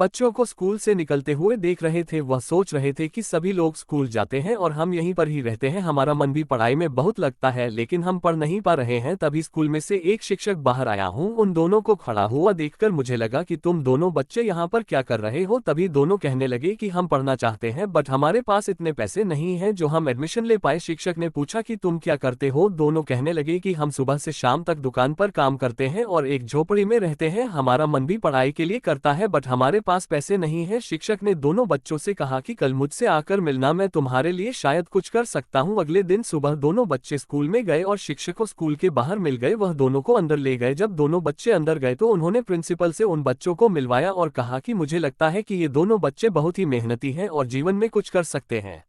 बच्चों को स्कूल से निकलते हुए देख रहे थे। वह सोच रहे थे कि सभी लोग स्कूल जाते हैं और हम यहीं पर ही रहते हैं। हमारा मन भी पढ़ाई में बहुत लगता है, लेकिन हम पढ़ नहीं पा रहे हैं। तभी स्कूल में से एक शिक्षक बाहर आया हूँ। उन दोनों को खड़ा हुआ देखकर मुझे लगा कि तुम दोनों बच्चे यहाँ पर क्या कर रहे हो। तभी दोनों कहने लगे कि हम पढ़ना चाहते हैं, बट हमारे पास इतने पैसे नहीं हैं जो हम एडमिशन ले पाए। शिक्षक ने पूछा कि तुम क्या करते हो। दोनों कहने लगे कि हम सुबह से शाम तक दुकान पर काम करते हैं और एक झोपड़ी में रहते हैं। हमारा मन भी पढ़ाई के लिए करता है, बट हमारे पास पैसे नहीं है। शिक्षक ने दोनों बच्चों से कहा कि कल मुझसे आकर मिलना, मैं तुम्हारे लिए शायद कुछ कर सकता हूं। अगले दिन सुबह दोनों बच्चे स्कूल में गए और शिक्षक को स्कूल के बाहर मिल गए। वह दोनों को अंदर ले गए। जब दोनों बच्चे अंदर गए तो उन्होंने प्रिंसिपल से उन बच्चों को मिलवाया और कहा कि मुझे लगता है कि ये दोनों बच्चे बहुत ही मेहनती हैं और जीवन में कुछ कर सकते हैं।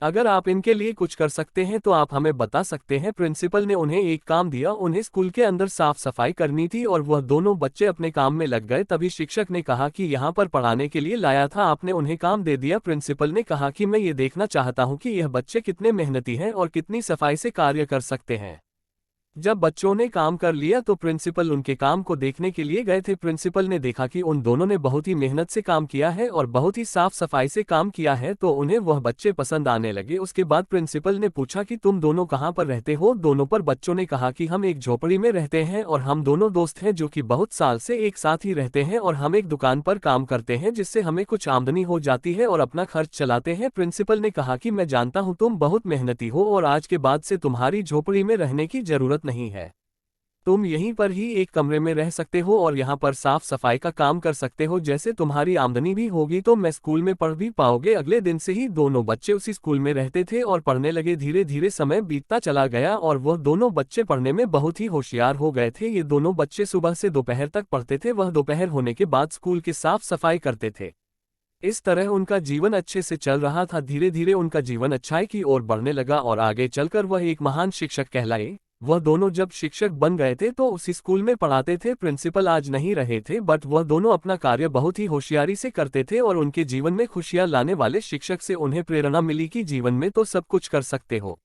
अगर आप इनके लिए कुछ कर सकते हैं तो आप हमें बता सकते हैं। प्रिंसिपल ने उन्हें एक काम दिया। उन्हें स्कूल के अंदर साफ सफाई करनी थी और वह दोनों बच्चे अपने काम में लग गए। तभी शिक्षक ने कहा कि यहाँ पर पढ़ाने के लिए लाया था, आपने उन्हें काम दे दिया। प्रिंसिपल ने कहा कि मैं ये देखना चाहता हूँ कि यह बच्चे कितने मेहनती हैं और कितनी सफाई से कार्य कर सकते हैं। जब बच्चों ने काम कर लिया तो प्रिंसिपल उनके काम को देखने के लिए गए थे। प्रिंसिपल ने देखा कि उन दोनों ने बहुत ही मेहनत से काम किया है और बहुत ही साफ सफाई से काम किया है, तो उन्हें वह बच्चे पसंद आने लगे। उसके बाद प्रिंसिपल ने पूछा कि तुम दोनों कहाँ पर रहते हो। दोनों पर बच्चों ने कहा कि हम एक झोपड़ी में रहते हैं और हम दोनों दोस्त हैं जो कि बहुत साल से एक साथ ही रहते हैं और हम एक दुकान पर काम करते हैं जिससे हमें कुछ आमदनी हो जाती है और अपना खर्च चलाते हैं। प्रिंसिपल ने कहा कि मैं जानता हूँ तुम बहुत मेहनती हो और आज के बाद से तुम्हारी झोपड़ी में रहने की जरूरत नहीं है। तुम यहीं पर ही एक कमरे में रह सकते हो और यहाँ पर साफ सफाई का काम कर सकते हो। जैसे तुम्हारी आमदनी भी होगी तो मैं स्कूल में पढ़ भी पाओगे। अगले दिन से ही दोनों बच्चे उसी स्कूल में रहते थे और पढ़ने लगे। धीरे धीरे समय बीतता चला गया और वह दोनों बच्चे पढ़ने में बहुत ही होशियार हो गए थे। ये दोनों बच्चे सुबह से दोपहर तक पढ़ते थे। वह दोपहर होने के बाद स्कूल की साफ सफाई करते थे। इस तरह उनका जीवन अच्छे से चल रहा था। धीरे धीरे उनका जीवन अच्छाई की ओर बढ़ने लगा और आगे चलकर वह एक महान शिक्षक कहलाए। वह दोनों जब शिक्षक बन गए थे तो उसी स्कूल में पढ़ाते थे। प्रिंसिपल आज नहीं रहे थे, बट वह दोनों अपना कार्य बहुत ही होशियारी से करते थे और उनके जीवन में खुशियां लाने वाले शिक्षक से उन्हें प्रेरणा मिली कि जीवन में तो सब कुछ कर सकते हो।